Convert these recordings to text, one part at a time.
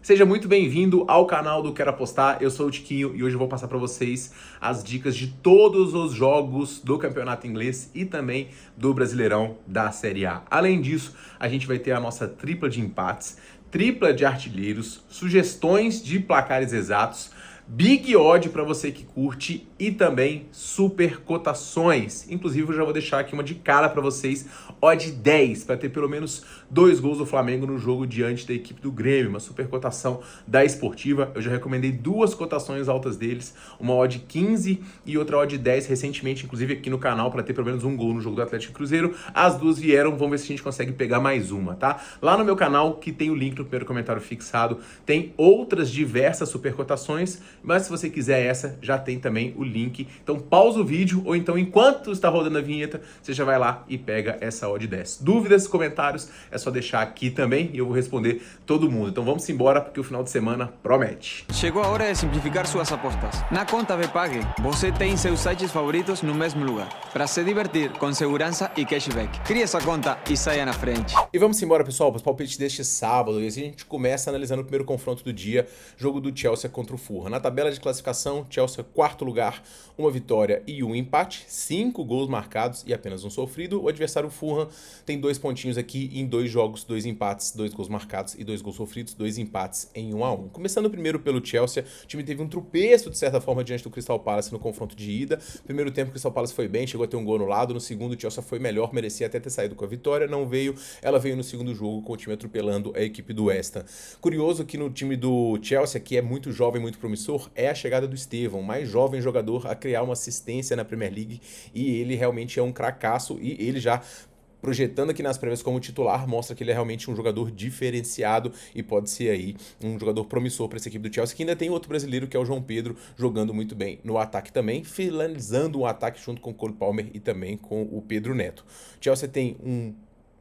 Seja muito bem-vindo ao canal do Quero Apostar, eu sou o Tiquinho e hoje eu vou passar para vocês as dicas de todos os jogos do Campeonato Inglês e também do Brasileirão da Série A. Além disso, a gente vai ter a nossa tripla de empates, tripla de artilheiros, sugestões de placares exatos, Big Odd para você que curte e também super cotações. Inclusive eu já vou deixar aqui uma de cara para vocês, odd 10 para ter pelo menos 2 gols do Flamengo no jogo diante da equipe do Grêmio, uma super cotação da Esportiva. Eu já recomendei duas cotações altas deles, uma odd 15 e outra odd 10 recentemente, inclusive aqui no canal, para ter pelo menos um gol no jogo do Atlético e Cruzeiro. As duas vieram, vamos ver se a gente consegue pegar mais uma, tá? Lá no meu canal, que tem o link no primeiro comentário fixado, tem outras diversas super cotações, mas se você quiser essa, já tem também o link. Então pausa o vídeo, ou então enquanto está rodando a vinheta, você já vai lá e pega essa odd 10. Dúvidas, comentários, é só deixar aqui também e eu vou responder todo mundo. Então vamos embora, porque o final de semana promete. Chegou a hora de simplificar suas apostas. Na conta Bpag, você tem seus sites favoritos no mesmo lugar, para se divertir com segurança e cashback. Crie essa conta e saia na frente. E vamos embora, pessoal, para os palpites deste sábado. E assim a gente começa analisando o primeiro confronto do dia, jogo do Chelsea contra o Fulham. Na tabela de classificação, Chelsea quarto lugar, uma vitória e um empate, 5 gols marcados e apenas um sofrido. O adversário Fulham tem 2 pontinhos aqui em 2 jogos, 2 empates, 2 gols marcados e 2 gols sofridos, 2 empates em 1-1. Começando primeiro pelo Chelsea, o time teve um tropeço de certa forma diante do Crystal Palace no confronto de ida. Primeiro tempo o Crystal Palace foi bem, chegou a ter um gol anulado. No segundo o Chelsea foi melhor, merecia até ter saído com a vitória, não veio. Ela veio no segundo jogo com o time atropelando a equipe do West Ham. Curioso que no time do Chelsea, que é muito jovem, muito promissor, é a chegada do Estevão, mais jovem jogador a criar uma assistência na Premier League, e ele realmente é um cracaço, e ele já projetando aqui nas prévias como titular, mostra que ele é realmente um jogador diferenciado e pode ser aí um jogador promissor para essa equipe do Chelsea, que ainda tem outro brasileiro que é o João Pedro, jogando muito bem no ataque também, finalizando o ataque junto com o Cole Palmer e também com o Pedro Neto. Chelsea tem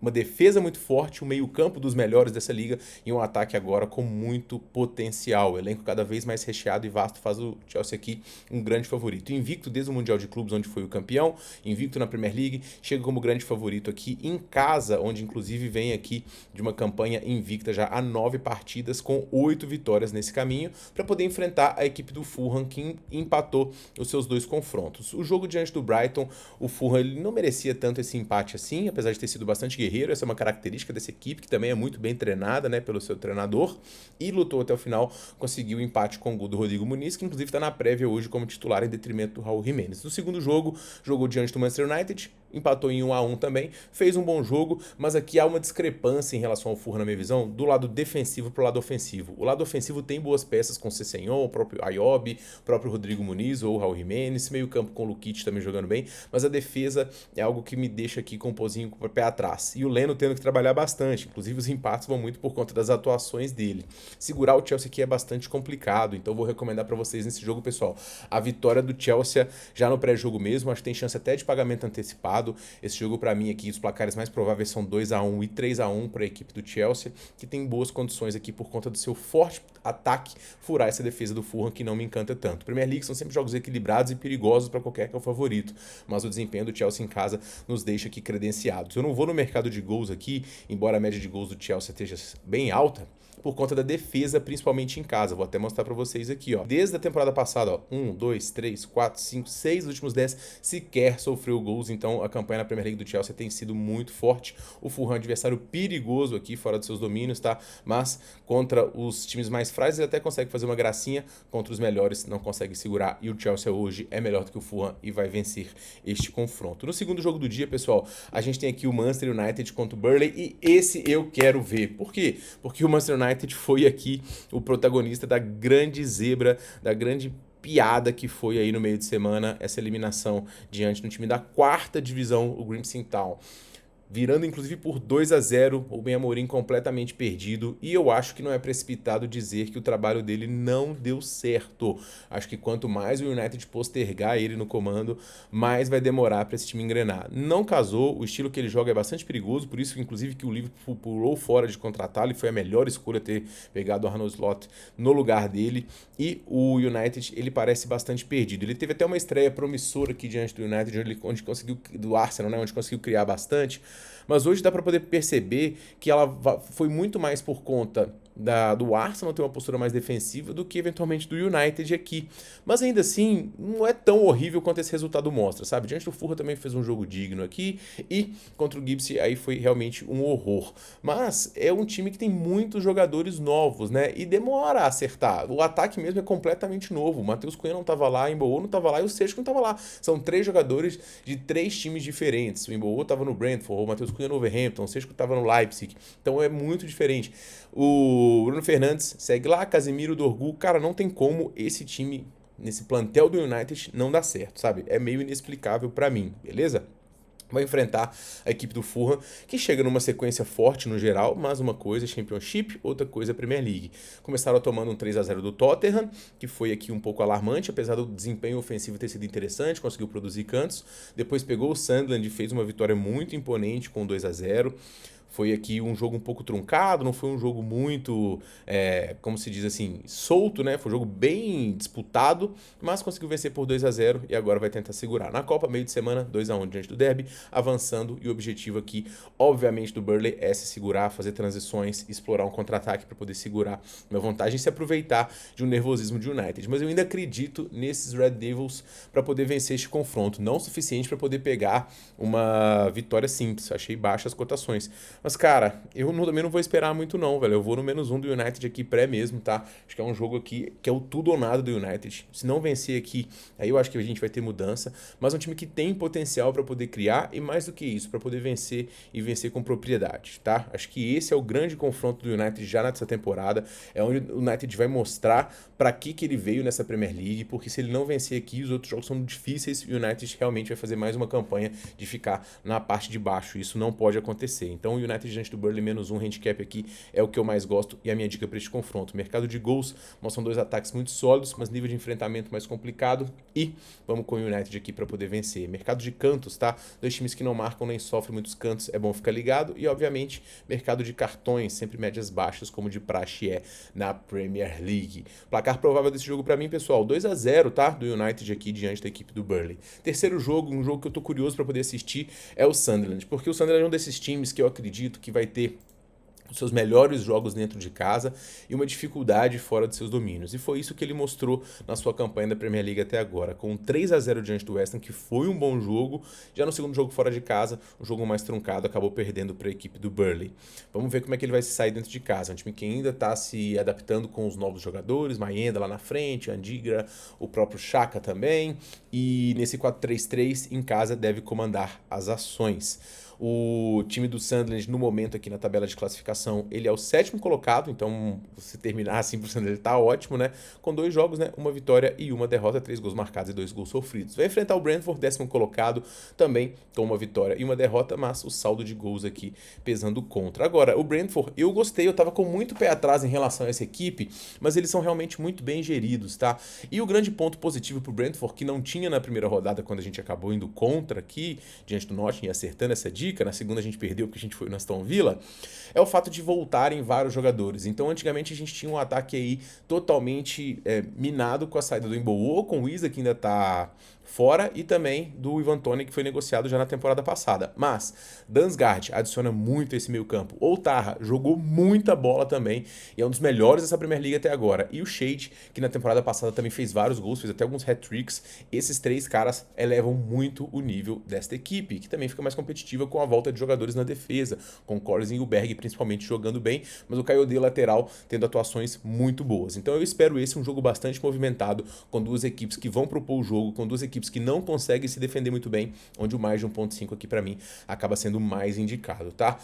uma defesa muito forte, um meio-campo dos melhores dessa liga e um ataque agora com muito potencial. O elenco cada vez mais recheado e vasto faz o Chelsea aqui um grande favorito. Invicto desde o Mundial de Clubes, onde foi o campeão, invicto na Premier League, chega como grande favorito aqui em casa, onde inclusive vem aqui de uma campanha invicta já há 9 partidas, com 8 vitórias nesse caminho, para poder enfrentar a equipe do Fulham, que empatou os seus 2 confrontos. O jogo diante do Brighton, o Fulham ele não merecia tanto esse empate assim, apesar de ter sido bastante guerreiro. Essa é uma característica dessa equipe, que também é muito bem treinada, né, pelo seu treinador, e lutou até o final, conseguiu o empate com o gol do Rodrigo Muniz, que inclusive está na prévia hoje como titular em detrimento do Raul Jimenez. No segundo jogo, jogou diante do Manchester United, empatou em 1-1 também, fez um bom jogo, mas aqui há uma discrepância em relação ao Fulham na minha visão, do lado defensivo para o lado ofensivo. O lado ofensivo tem boas peças com o Sessegnon, o próprio Ayobi, o próprio Rodrigo Muniz ou o Raul Jimenez, meio campo com o Lukic também jogando bem, mas a defesa é algo que me deixa aqui com um pozinho com o pé atrás. E o Leno tendo que trabalhar bastante, inclusive os empates vão muito por conta das atuações dele. Segurar o Chelsea aqui é bastante complicado, então vou recomendar para vocês nesse jogo, pessoal, a vitória do Chelsea já no pré-jogo mesmo, acho que tem chance até de pagamento antecipado. Esse jogo para mim aqui, os placares mais prováveis são 2-1 e 3-1 para a equipe do Chelsea, que tem boas condições aqui por conta do seu forte ataque, furar essa defesa do Fulham, que não me encanta tanto. Premier League são sempre jogos equilibrados e perigosos para qualquer que é o favorito, mas o desempenho do Chelsea em casa nos deixa aqui credenciados. Eu não vou no mercado de gols aqui, embora a média de gols do Chelsea esteja bem alta, por conta da defesa, principalmente em casa. Vou até mostrar para vocês aqui, ó. Desde a temporada passada, ó, 1, 2, 3, 4, 5, 6 dos últimos 10 sequer sofreu gols, então a campanha na Premier League do Chelsea tem sido muito forte. O Fulham é um adversário perigoso aqui, fora dos seus domínios, tá? Mas contra os times mais frágeis ele até consegue fazer uma gracinha, contra os melhores não consegue segurar, e o Chelsea hoje é melhor do que o Fulham e vai vencer este confronto. No segundo jogo do dia, pessoal, a gente tem aqui o Manchester United contra o Burnley, e esse eu quero ver. Por quê? Porque o Manchester United foi aqui o protagonista da grande zebra, da grande piada que foi aí no meio de semana, essa eliminação diante do time da 4ª divisão, o Grimsby Town. Virando inclusive por 2-0, o Ben Amorim completamente perdido, e eu acho que não é precipitado dizer que o trabalho dele não deu certo. Acho que quanto mais o United postergar ele no comando, mais vai demorar para esse time engrenar. Não casou, o estilo que ele joga é bastante perigoso, por isso inclusive que o Liverpool pulou fora de contratá-lo, e foi a melhor escolha ter pegado o Arnold Slot no lugar dele, e o United ele parece bastante perdido. Ele teve até uma estreia promissora aqui diante do United, onde conseguiu, do Arsenal, né, onde conseguiu criar bastante, mas hoje dá para poder perceber que ela foi muito mais por conta do Arsenal ter uma postura mais defensiva do que eventualmente do United aqui. Mas ainda assim, não é tão horrível quanto esse resultado mostra, sabe? Diante do Fulham também fez um jogo digno aqui e contra o Gibbs aí foi realmente um horror. Mas é um time que tem muitos jogadores novos, né? E demora a acertar. O ataque mesmo é completamente novo. O Matheus Cunha não tava lá, o Embolo não tava lá e o Seixas não tava lá. São 3 jogadores de 3 times diferentes. O Embolo tava no Brentford, o Matheus Cunha no Wolverhampton, o Seixas tava no Leipzig. Então é muito diferente. O Bruno Fernandes segue lá, Casemiro, Dorgu. Cara, não tem como esse time, nesse plantel do United, não dar certo, sabe? É meio inexplicável pra mim, beleza? Vai enfrentar a equipe do Fulham, que chega numa sequência forte no geral, mas uma coisa é Championship, outra coisa é Premier League. Começaram tomando um 3-0 do Tottenham, que foi aqui um pouco alarmante, apesar do desempenho ofensivo ter sido interessante, conseguiu produzir cantos. Depois pegou o Sunderland e fez uma vitória muito imponente com 2-0. Foi aqui um jogo um pouco truncado, não foi um jogo muito, como se diz assim, solto, né? Foi um jogo bem disputado, mas conseguiu vencer por 2-0 e agora vai tentar segurar. Na Copa, meio de semana, 2-1 diante do Derby, avançando, e o objetivo aqui, obviamente, do Burnley é se segurar, fazer transições, explorar um contra-ataque para poder segurar uma vantagem e se aproveitar de um nervosismo de United. Mas eu ainda acredito nesses Red Devils para poder vencer este confronto, não o suficiente para poder pegar uma vitória simples. Achei baixas as cotações. Mas, cara, eu também não vou esperar muito não, velho. Eu vou no -1 do United aqui pré mesmo, tá? Acho que é um jogo aqui que é o tudo ou nada do United. Se não vencer aqui, aí eu acho que a gente vai ter mudança. Mas é um time que tem potencial para poder criar e mais do que isso, para poder vencer e vencer com propriedade, tá? Acho que esse é o grande confronto do United já nessa temporada. É onde o United vai mostrar para que ele veio nessa Premier League, porque se ele não vencer aqui, os outros jogos são difíceis e o United realmente vai fazer mais uma campanha de ficar na parte de baixo. Isso não pode acontecer. Então o United diante do Burnley, -1 handicap aqui é o que eu mais gosto e a minha dica para este confronto. Mercado de gols, mostram 2 ataques muito sólidos, mas nível de enfrentamento mais complicado e vamos com o United aqui para poder vencer. Mercado de cantos, tá? 2 times que não marcam nem sofrem muitos cantos, é bom ficar ligado e obviamente mercado de cartões, sempre médias baixas como de praxe é na Premier League. Placar provável desse jogo para mim, pessoal, 2-0, tá? Do United aqui diante da equipe do Burnley. Terceiro jogo, um jogo que eu tô curioso para poder assistir é o Sunderland, porque o Sunderland é um desses times que eu acredito que vai ter os seus melhores jogos dentro de casa e uma dificuldade fora de seus domínios. E foi isso que ele mostrou na sua campanha da Premier League até agora, com um 3-0 diante do West Ham, que foi um bom jogo. Já no segundo jogo fora de casa, um jogo mais truncado, acabou perdendo para a equipe do Burnley. Vamos ver como é que ele vai se sair dentro de casa. É um time que ainda está se adaptando com os novos jogadores, Maenda lá na frente, Andigra, o próprio Xhaka também. E nesse 4-3-3, em casa, deve comandar as ações. O time do Sunderland, no momento aqui na tabela de classificação, ele é o 7º colocado, então se terminar assim pro Sunderland tá ótimo, né? Com 2 jogos, né? Uma vitória e uma derrota, 3 gols marcados e 2 gols sofridos. Vai enfrentar o Brentford, 10º colocado, também com uma vitória e uma derrota, mas o saldo de gols aqui pesando contra. Agora, o Brentford, eu gostei, eu tava com muito pé atrás em relação a essa equipe, mas eles são realmente muito bem geridos, tá? E o grande ponto positivo pro Brentford, que não tinha na primeira rodada, quando a gente acabou indo contra aqui, diante do Nottingham e acertando essa dica, na segunda a gente perdeu porque a gente foi no Aston Villa, é o fato de voltarem vários jogadores. Então antigamente a gente tinha um ataque aí totalmente minado com a saída do Embolo, com o Isa que ainda tá fora e também do Ivan Toney que foi negociado já na temporada passada. Mas Damsgaard adiciona muito esse meio campo. Outarra jogou muita bola também e é um dos melhores dessa Premier League até agora. E o Shade, que na temporada passada também fez vários gols, fez até alguns hat-tricks. Esses 3 caras elevam muito o nível desta equipe, que também fica mais competitiva com a volta de jogadores na defesa, com o Collins e o Berg principalmente jogando bem, mas o Kayode lateral tendo atuações muito boas. Então eu espero esse um jogo bastante movimentado, com 2 equipes que vão propor o jogo, com 2 equipes que não conseguem se defender muito bem, onde o mais de 1.5 aqui para mim acaba sendo mais indicado, tá?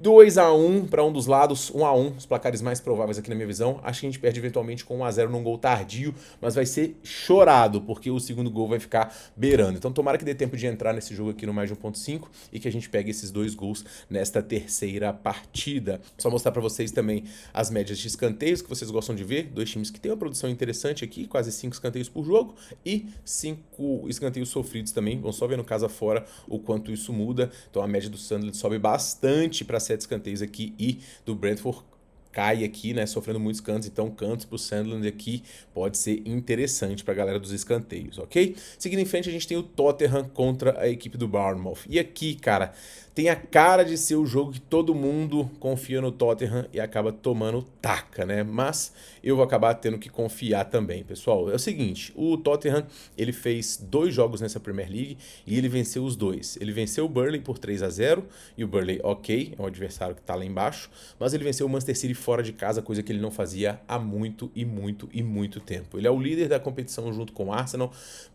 2-1 para um dos lados, 1-1, os placares mais prováveis aqui na minha visão. Acho que a gente perde eventualmente com 1-0 num gol tardio, mas vai ser chorado, porque o segundo gol vai ficar beirando. Então tomara que dê tempo de entrar nesse jogo aqui no mais de 1.5 e que a gente pegue esses 2 gols nesta terceira partida. Só mostrar para vocês também as médias de escanteios que vocês gostam de ver. 2 times que têm uma produção interessante aqui, quase 5 escanteios por jogo e 5 escanteios sofridos também. Vamos só ver no casa fora o quanto isso muda. Então a média do Sunderland sobe bastante para 7 escanteios aqui e do Brentford cai aqui, né, sofrendo muitos cantos, então cantos pro Sunderland aqui pode ser interessante pra galera dos escanteios, ok? Seguindo em frente, a gente tem o Tottenham contra a equipe do Bournemouth. E aqui, cara, tem a cara de ser o jogo que todo mundo confia no Tottenham e acaba tomando taca, né? Mas eu vou acabar tendo que confiar também, pessoal. É o seguinte, o Tottenham, ele fez 2 jogos nessa Premier League e ele venceu os 2. Ele venceu o Burnley por 3-0 e o Burnley, ok, é um adversário que tá lá embaixo, mas ele venceu o Manchester City fora de casa, coisa que ele não fazia há muito tempo. Ele é o líder da competição junto com o Arsenal,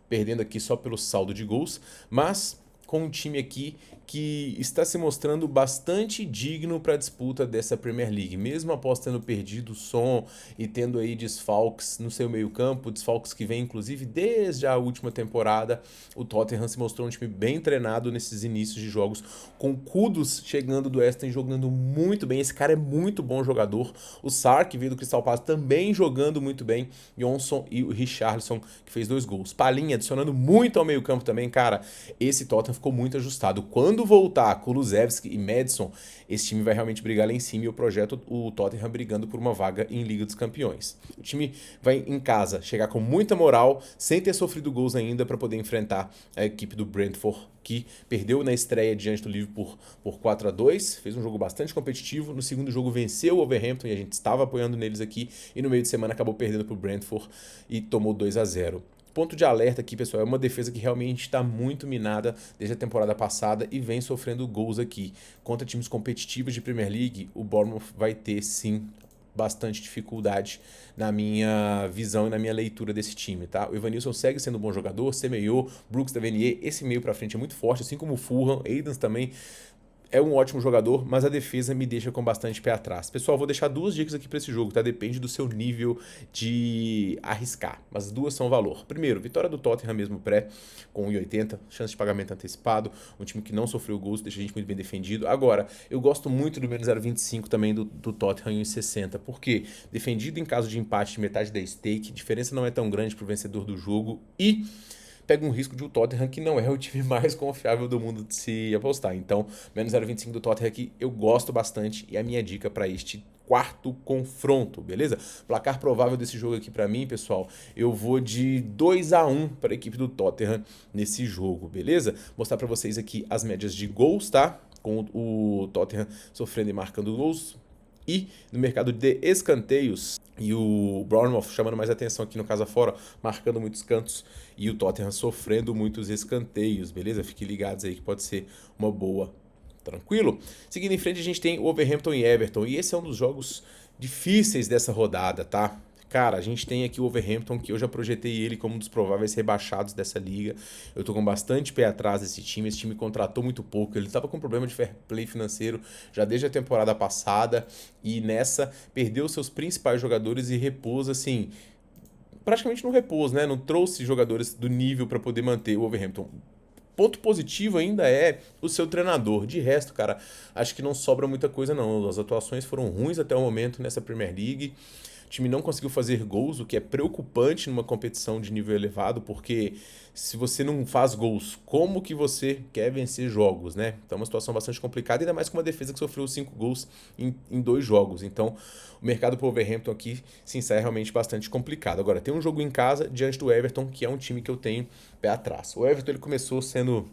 perdendo aqui só pelo saldo de gols, mas com um time aqui que está se mostrando bastante digno para a disputa dessa Premier League, mesmo após tendo perdido o Son e tendo aí desfalques no seu meio-campo, desfalques que vem inclusive desde a última temporada. O Tottenham se mostrou um time bem treinado nesses inícios de jogos, com Kudus chegando do Aston jogando muito bem. Esse cara é muito bom jogador. O Sarr, que veio do Crystal Palace, também jogando muito bem. Johnson e o Richarlison, que fez 2 gols. Palhinha adicionando muito ao meio-campo também, cara. Esse Tottenham ficou muito ajustado. Quando voltar Kulusevski e Maddison, esse time vai realmente brigar lá em cima e eu projeto o Tottenham brigando por uma vaga em Liga dos Campeões. O time vai em casa chegar com muita moral, sem ter sofrido gols ainda, para poder enfrentar a equipe do Brentford, que perdeu na estreia diante do Liverpool por 4-2, fez um jogo bastante competitivo. No segundo jogo venceu o Wolverhampton e a gente estava apoiando neles aqui, e no meio de semana acabou perdendo para o Brentford e tomou 2-0. Ponto de alerta aqui, pessoal, é uma defesa que realmente está muito minada desde a temporada passada e vem sofrendo gols aqui. Contra times competitivos de Premier League, o Bournemouth vai ter, sim, bastante dificuldade na minha visão e na minha leitura desse time, tá? O Evanilson segue sendo um bom jogador, Semedo, Brooks, Tavernier, esse meio pra frente é muito forte, assim como o Fulham, Aidens também é um ótimo jogador, mas a defesa me deixa com bastante pé atrás. Pessoal, vou deixar 2 dicas aqui para esse jogo, tá? Depende do seu nível de arriscar, mas as 2 são valor. Primeiro, vitória do Tottenham mesmo pré, com 1,80, chance de pagamento antecipado, um time que não sofreu gols, deixa a gente muito bem defendido. Agora, eu gosto muito do menos 0,25 também do Tottenham em 1,60, porque defendido em caso de empate de metade da stake, diferença não é tão grande pro vencedor do jogo e pega um risco de o Tottenham, que não é o time mais confiável do mundo de se apostar. Então, menos 0,25 do Tottenham aqui eu gosto bastante e é a minha dica para este quarto confronto, beleza? Placar provável desse jogo aqui para mim, pessoal, eu vou de 2-1 para a equipe do Tottenham nesse jogo, beleza? Mostrar para vocês aqui as médias de gols, tá? Com o Tottenham sofrendo e marcando gols. E no mercado de escanteios, e o Bournemouth chamando mais atenção aqui no casa fora, marcando muitos cantos, e o Tottenham sofrendo muitos escanteios, beleza? Fiquem ligados aí que pode ser uma boa. Tranquilo? Seguindo em frente, a gente tem o Wolverhampton e Everton, e esse é um dos jogos difíceis dessa rodada, tá? Cara, a gente tem aqui o Wolverhampton, que eu já projetei ele como um dos prováveis rebaixados dessa liga. Eu tô com bastante pé atrás desse time. Esse time contratou muito pouco. Ele tava com problema de fair play financeiro já desde a temporada passada. E nessa, perdeu seus principais jogadores e repôs, assim, praticamente no repouso, né? Não trouxe jogadores do nível para poder manter o Wolverhampton. Ponto positivo ainda é o seu treinador. De resto, cara, acho que não sobra muita coisa, não. As atuações foram ruins até o momento nessa Premier League. O time não conseguiu fazer gols, o que é preocupante numa competição de nível elevado, porque se você não faz gols, como que você quer vencer jogos, né? Então é uma situação bastante complicada, ainda mais com uma defesa que sofreu 5 gols em 2 jogos. Então o mercado pro Wolverhampton aqui se encerra realmente bastante complicado. Agora, tem um jogo em casa diante do Everton, que é um time que eu tenho pé atrás. O Everton ele começou sendo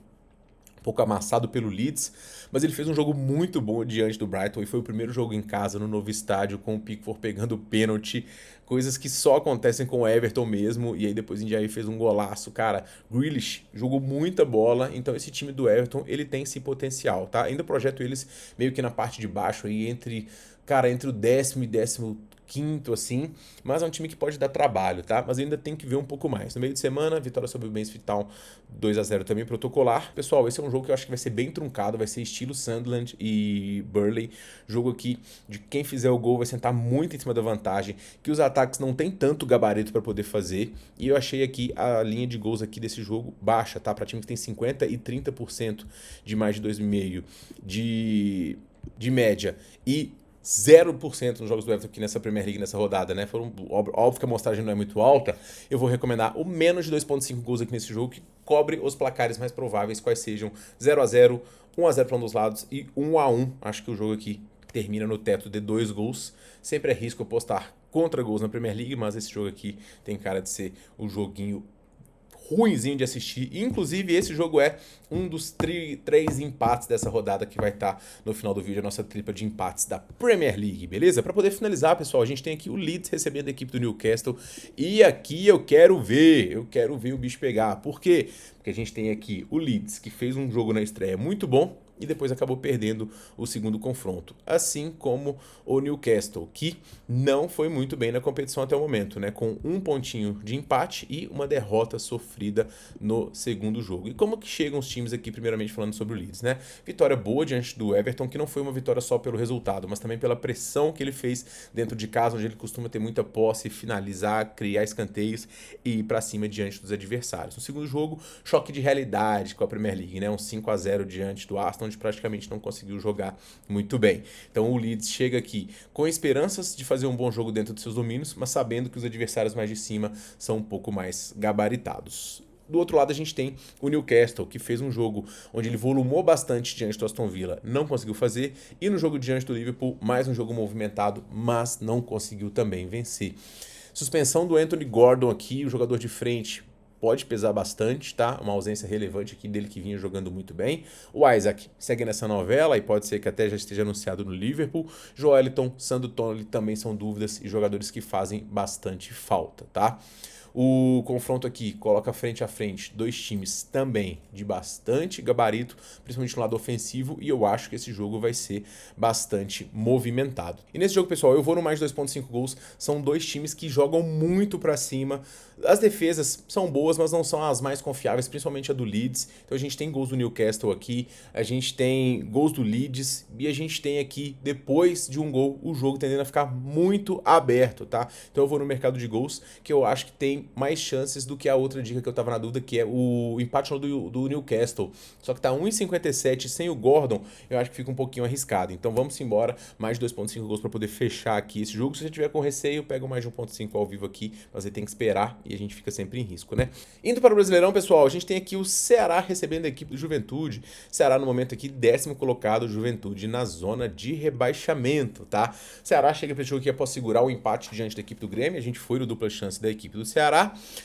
pouco amassado pelo Leeds, mas ele fez um jogo muito bom diante do Brighton e foi o primeiro jogo em casa no novo estádio com o Pickford pegando pênalti, coisas que só acontecem com o Everton mesmo, e aí depois em Jair fez um golaço, cara. Grealish jogou muita bola, então esse time do Everton, ele tem sim potencial, tá? Ainda projeto eles meio que na parte de baixo aí, entre o 10º e 15º, assim, mas é um time que pode dar trabalho, tá? Mas ainda tem que ver um pouco mais. No meio de semana, vitória sobre o Mansfield Town 2-0 também protocolar. Pessoal, esse é um jogo que eu acho que vai ser bem truncado, vai ser estilo Sunderland e Burnley. Jogo aqui de quem fizer o gol vai sentar muito em cima da vantagem, que os ataques não tem tanto gabarito para poder fazer, e eu achei aqui a linha de gols aqui desse jogo baixa, tá? Para time que tem 50% e 30% de mais de 2,5 de média e 0% nos jogos do Everton aqui nessa Premier League, nessa rodada, né? Óbvio que a amostragem não é muito alta. Eu vou recomendar o menos de 2,5 gols aqui nesse jogo, que cobre os placares mais prováveis, quais sejam 0-0, 1-0 para um dos lados e 1-1. Acho que o jogo aqui termina no teto de 2 gols. Sempre é risco apostar contra gols na Premier League, mas esse jogo aqui tem cara de ser o joguinho ruinzinho de assistir. Inclusive, esse jogo é um dos três empates dessa rodada que vai estar no final do vídeo, a nossa tripla de empates da Premier League, beleza? Para poder finalizar, pessoal, a gente tem aqui o Leeds recebendo a equipe do Newcastle. E aqui eu quero ver o bicho pegar. Por quê? Porque a gente tem aqui o Leeds, que fez um jogo na estreia muito bom, e depois acabou perdendo o segundo confronto. Assim como o Newcastle, que não foi muito bem na competição até o momento, né? Com um pontinho de empate e uma derrota sofrida no segundo jogo. E como que chegam os times aqui, primeiramente falando sobre o Leeds, né? Vitória boa diante do Everton, que não foi uma vitória só pelo resultado, mas também pela pressão que ele fez dentro de casa, onde ele costuma ter muita posse, finalizar, criar escanteios e ir pra cima diante dos adversários. No segundo jogo, choque de realidade com a Premier League, né? Um 5-0 diante do Aston, onde praticamente não conseguiu jogar muito bem. Então o Leeds chega aqui com esperanças de fazer um bom jogo dentro dos seus domínios, mas sabendo que os adversários mais de cima são um pouco mais gabaritados. Do outro lado a gente tem o Newcastle, que fez um jogo onde ele volumou bastante diante do Aston Villa, não conseguiu fazer, e no jogo diante do Liverpool, mais um jogo movimentado, mas não conseguiu também vencer. Suspensão do Anthony Gordon aqui, o jogador de frente, pode pesar bastante, tá? Uma ausência relevante aqui dele que vinha jogando muito bem. O Isaac segue nessa novela e pode ser que até já esteja anunciado no Liverpool. Joelinton, Sandro Tonali também são dúvidas e jogadores que fazem bastante falta, tá? O confronto aqui coloca frente a frente dois times também de bastante gabarito, principalmente no lado ofensivo, e eu acho que esse jogo vai ser bastante movimentado. E nesse jogo, pessoal, eu vou no mais de 2.5 gols. São dois times que jogam muito pra cima. As defesas são boas, mas não são as mais confiáveis, principalmente a do Leeds. Então a gente tem gols do Newcastle aqui, a gente tem gols do Leeds e a gente tem aqui, depois de um gol, o jogo tendendo a ficar muito aberto, tá? Então eu vou no mercado de gols, que eu acho que tem mais chances do que a outra dica que eu tava na dúvida, que é o empate do Newcastle. Só que tá 1,57 sem o Gordon, eu acho que fica um pouquinho arriscado. Então vamos embora, mais de 2.5 gols para poder fechar aqui esse jogo. Se você tiver com receio, pega mais de 1.5 ao vivo aqui, mas você tem que esperar e a gente fica sempre em risco, né? Indo para o Brasileirão, pessoal, a gente tem aqui o Ceará recebendo a equipe do Juventude. Ceará no momento aqui, 10º colocado, Juventude na zona de rebaixamento, tá? Ceará chega para esse jogo aqui após segurar o empate diante da equipe do Grêmio, a gente foi no dupla chance da equipe do Ceará.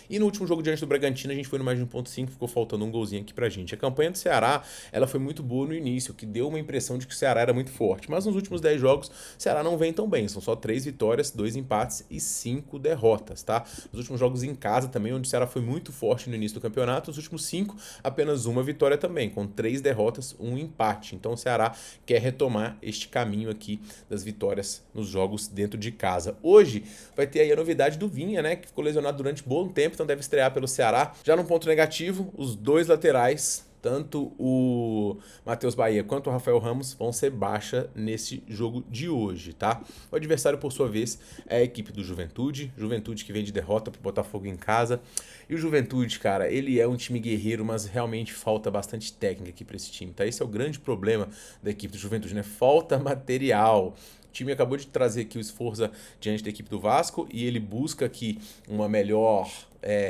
E no último jogo diante do Bragantino, a gente foi no mais de 1.5, ficou faltando um golzinho aqui pra gente. A campanha do Ceará, ela foi muito boa no início, que deu uma impressão de que o Ceará era muito forte. Mas nos últimos 10 jogos, o Ceará não vem tão bem. São só 3 vitórias, 2 empates e 5 derrotas, tá? Nos últimos jogos em casa também, onde o Ceará foi muito forte no início do campeonato, nos últimos 5, apenas uma vitória também, com 3 derrotas, 1 empate. Então o Ceará quer retomar este caminho aqui das vitórias nos jogos dentro de casa. Hoje vai ter aí a novidade do Vinha, né? Que ficou lesionado durante bom tempo, então deve estrear pelo Ceará. Já no ponto negativo, os dois laterais, tanto o Matheus Bahia quanto o Rafael Ramos, vão ser baixa nesse jogo de hoje, tá? O adversário, por sua vez, é a equipe do Juventude. Juventude que vem de derrota pro Botafogo em casa. E o Juventude, cara, ele é um time guerreiro, mas realmente falta bastante técnica aqui pra esse time, tá? Esse é o grande problema da equipe do Juventude, né? Falta material. O time acabou de trazer aqui o Sforza diante da equipe do Vasco e ele busca aqui uma melhor...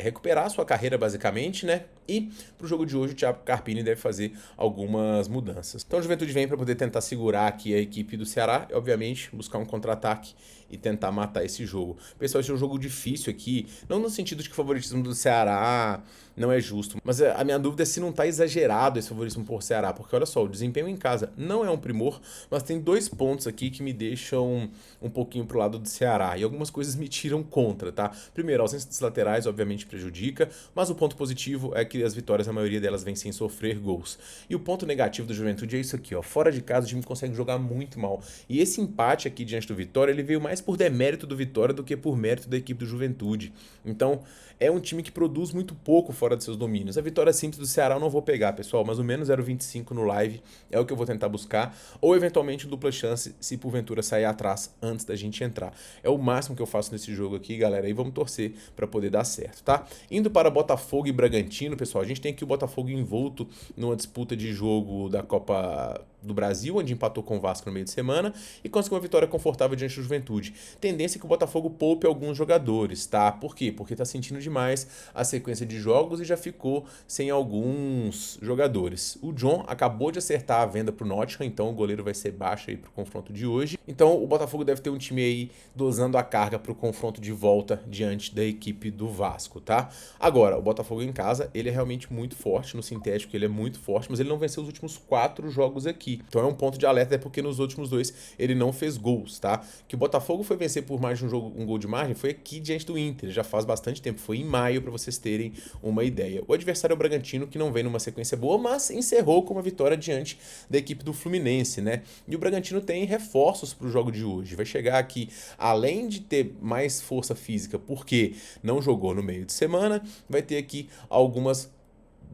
recuperar a sua carreira, basicamente, né? E pro jogo de hoje o Thiago Carpini deve fazer algumas mudanças. Então o Juventude vem para poder tentar segurar aqui a equipe do Ceará, e, obviamente, buscar um contra-ataque e tentar matar esse jogo. Pessoal, esse é um jogo difícil aqui, não no sentido de que o favoritismo do Ceará não é justo, mas a minha dúvida é se não tá exagerado esse favoritismo por Ceará, porque olha só, o desempenho em casa não é um primor, mas tem 2 pontos aqui que me deixam um pouquinho pro lado do Ceará, e algumas coisas me tiram contra, tá? Primeiro, a ausência dos laterais, obviamente, prejudica, mas o ponto positivo é que as vitórias, a maioria delas vem sem sofrer gols. E o ponto negativo do Juventude é isso aqui, ó, fora de casa o time consegue jogar muito mal, e esse empate aqui diante do Vitória, ele veio mais por demérito do Vitória do que por mérito da equipe do Juventude. Então, é um time que produz muito pouco fora de seus domínios. A vitória simples do Ceará eu não vou pegar, pessoal, mas o menos 0,25 no live é o que eu vou tentar buscar, ou eventualmente dupla chance se porventura sair atrás antes da gente entrar. É o máximo que eu faço nesse jogo aqui, galera, e vamos torcer para poder dar certo, tá? Indo para Botafogo e Bragantino, pessoal, a gente tem aqui o Botafogo envolto numa disputa de jogo da Copa do Brasil, onde empatou com o Vasco no meio de semana e conseguiu uma vitória confortável diante do Juventude. Tendência é que o Botafogo poupe alguns jogadores, tá? Por quê? Porque tá sentindo demais a sequência de jogos e já ficou sem alguns jogadores. O John acabou de acertar a venda pro Nottingham, então o goleiro vai ser baixo aí pro confronto de hoje. Então o Botafogo deve ter um time aí dosando a carga pro confronto de volta diante da equipe do Vasco, tá? Agora, o Botafogo em casa, ele é realmente muito forte, no sintético ele é muito forte, mas ele não venceu os últimos 4 jogos aqui. Então é um ponto de alerta, é porque nos últimos 2 ele não fez gols, tá? Que o Botafogo foi vencer por mais de um gol de margem foi aqui diante do Inter, já faz bastante tempo, foi em maio, para vocês terem uma ideia. O adversário é o Bragantino, que não vem numa sequência boa, mas encerrou com uma vitória diante da equipe do Fluminense, né? E o Bragantino tem reforços para o jogo de hoje. Vai chegar aqui, além de ter mais força física, porque não jogou no meio de semana, vai ter aqui algumas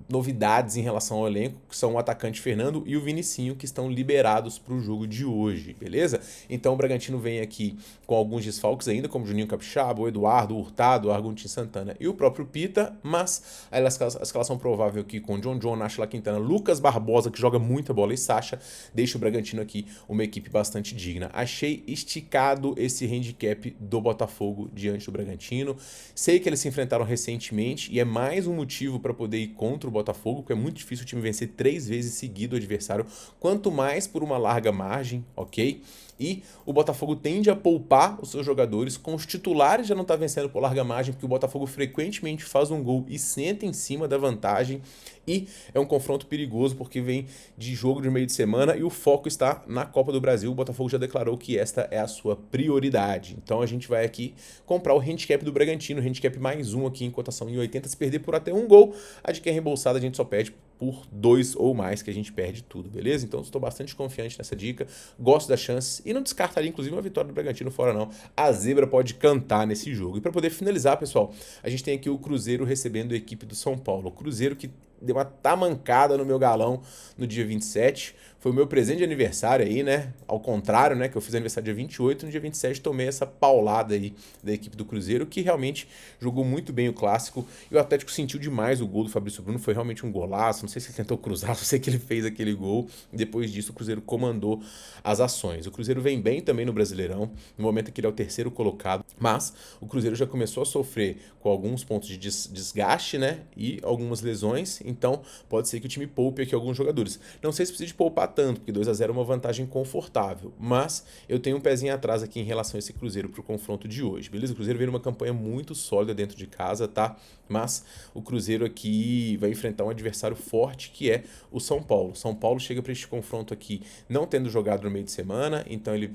novidades em relação ao elenco, que são o atacante Fernando e o Vinicinho, que estão liberados para o jogo de hoje, beleza? Então o Bragantino vem aqui com alguns desfalques ainda, como Juninho Capixaba, o Eduardo, o Hurtado, o Arguintin Santana e o próprio Pita, mas a escalação provável aqui com John, Náshila Quintana, Lucas Barbosa, que joga muita bola, e Sacha, deixa o Bragantino aqui uma equipe bastante digna. Achei esticado esse handicap do Botafogo diante do Bragantino. Sei que eles se enfrentaram recentemente e é mais um motivo para poder ir contra o Botafogo, porque é muito difícil o time vencer 3 vezes seguido o adversário, quanto mais por uma larga margem, ok? E o Botafogo tende a poupar os seus jogadores, com os titulares já não tá vencendo por larga margem, porque o Botafogo frequentemente faz um gol e senta em cima da vantagem, e é um confronto perigoso porque vem de jogo de meio de semana e o foco está na Copa do Brasil. O Botafogo já declarou que esta é a sua prioridade. Então a gente vai aqui comprar o handicap do Bragantino, handicap mais um aqui em cotação em 80, se perder por até um gol, a de que é reembolsada a gente só perde por 2 ou mais, que a gente perde tudo, beleza? Então estou bastante confiante nessa dica, gosto das chances e não descartaria inclusive uma vitória do Bragantino fora não. A zebra pode cantar nesse jogo. E para poder finalizar, pessoal, a gente tem aqui o Cruzeiro recebendo a equipe do São Paulo. O Cruzeiro que deu uma tamancada no meu galão no dia 27. Foi o meu presente de aniversário aí, né? Ao contrário, né? Que eu fiz aniversário dia 28, no dia 27 tomei essa paulada aí da equipe do Cruzeiro, que realmente jogou muito bem o clássico. E o Atlético sentiu demais o gol do Fabrício Bruno, foi realmente um golaço. Não sei se ele tentou cruzar, só sei que ele fez aquele gol. E depois disso, o Cruzeiro comandou as ações. O Cruzeiro vem bem também no Brasileirão, no momento em que ele é o terceiro colocado. Mas o Cruzeiro já começou a sofrer com alguns pontos de desgaste, né? E algumas lesões. Então, pode ser que o time poupe aqui alguns jogadores. Não sei se precisa de poupar tanto, porque 2-0 é uma vantagem confortável. Mas eu tenho um pezinho atrás aqui em relação a esse Cruzeiro pro confronto de hoje, beleza? O Cruzeiro veio numa campanha muito sólida dentro de casa, tá? Mas o Cruzeiro aqui vai enfrentar um adversário forte, que é o São Paulo. São Paulo chega para este confronto aqui não tendo jogado no meio de semana, então ele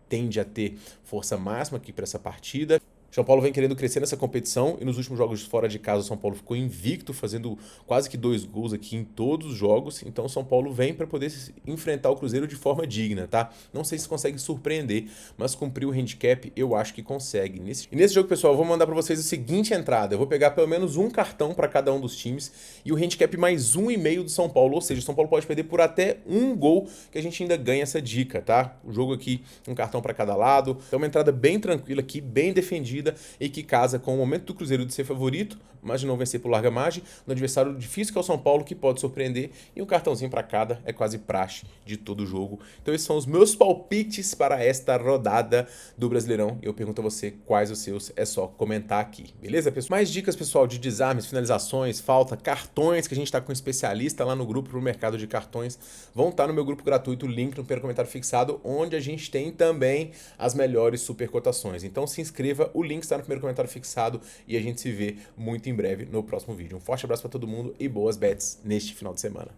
tende a ter força máxima aqui para essa partida. São Paulo vem querendo crescer nessa competição e nos últimos jogos fora de casa o São Paulo ficou invicto, fazendo quase que 2 gols aqui em todos os jogos. Então o São Paulo vem para poder enfrentar o Cruzeiro de forma digna, tá? Não sei se consegue surpreender, mas cumprir o handicap eu acho que consegue. E nesse jogo, pessoal, eu vou mandar para vocês a seguinte entrada. Eu vou pegar pelo menos um cartão para cada um dos times e o handicap mais 1,5 do São Paulo. Ou seja, o São Paulo pode perder por até um gol, que a gente ainda ganha essa dica, tá? O jogo aqui, um cartão para cada lado. É uma entrada bem tranquila aqui, bem defendida, e que casa com o momento do Cruzeiro de ser favorito, mas de não vencer por larga margem, no adversário difícil que é o São Paulo, que pode surpreender, e um cartãozinho para cada é quase praxe de todo jogo. Então esses são os meus palpites para esta rodada do Brasileirão, e eu pergunto a você quais os seus, é só comentar aqui, beleza, pessoal? Mais dicas, pessoal, de desarmes, finalizações, falta, cartões, que a gente está com um especialista lá no grupo pro mercado de cartões, vão estar no meu grupo gratuito, link no primeiro comentário fixado, onde a gente tem também as melhores super cotações. Então se inscreva, o link está no primeiro comentário fixado e a gente se vê muito em breve no próximo vídeo. Um forte abraço para todo mundo e boas bets neste final de semana.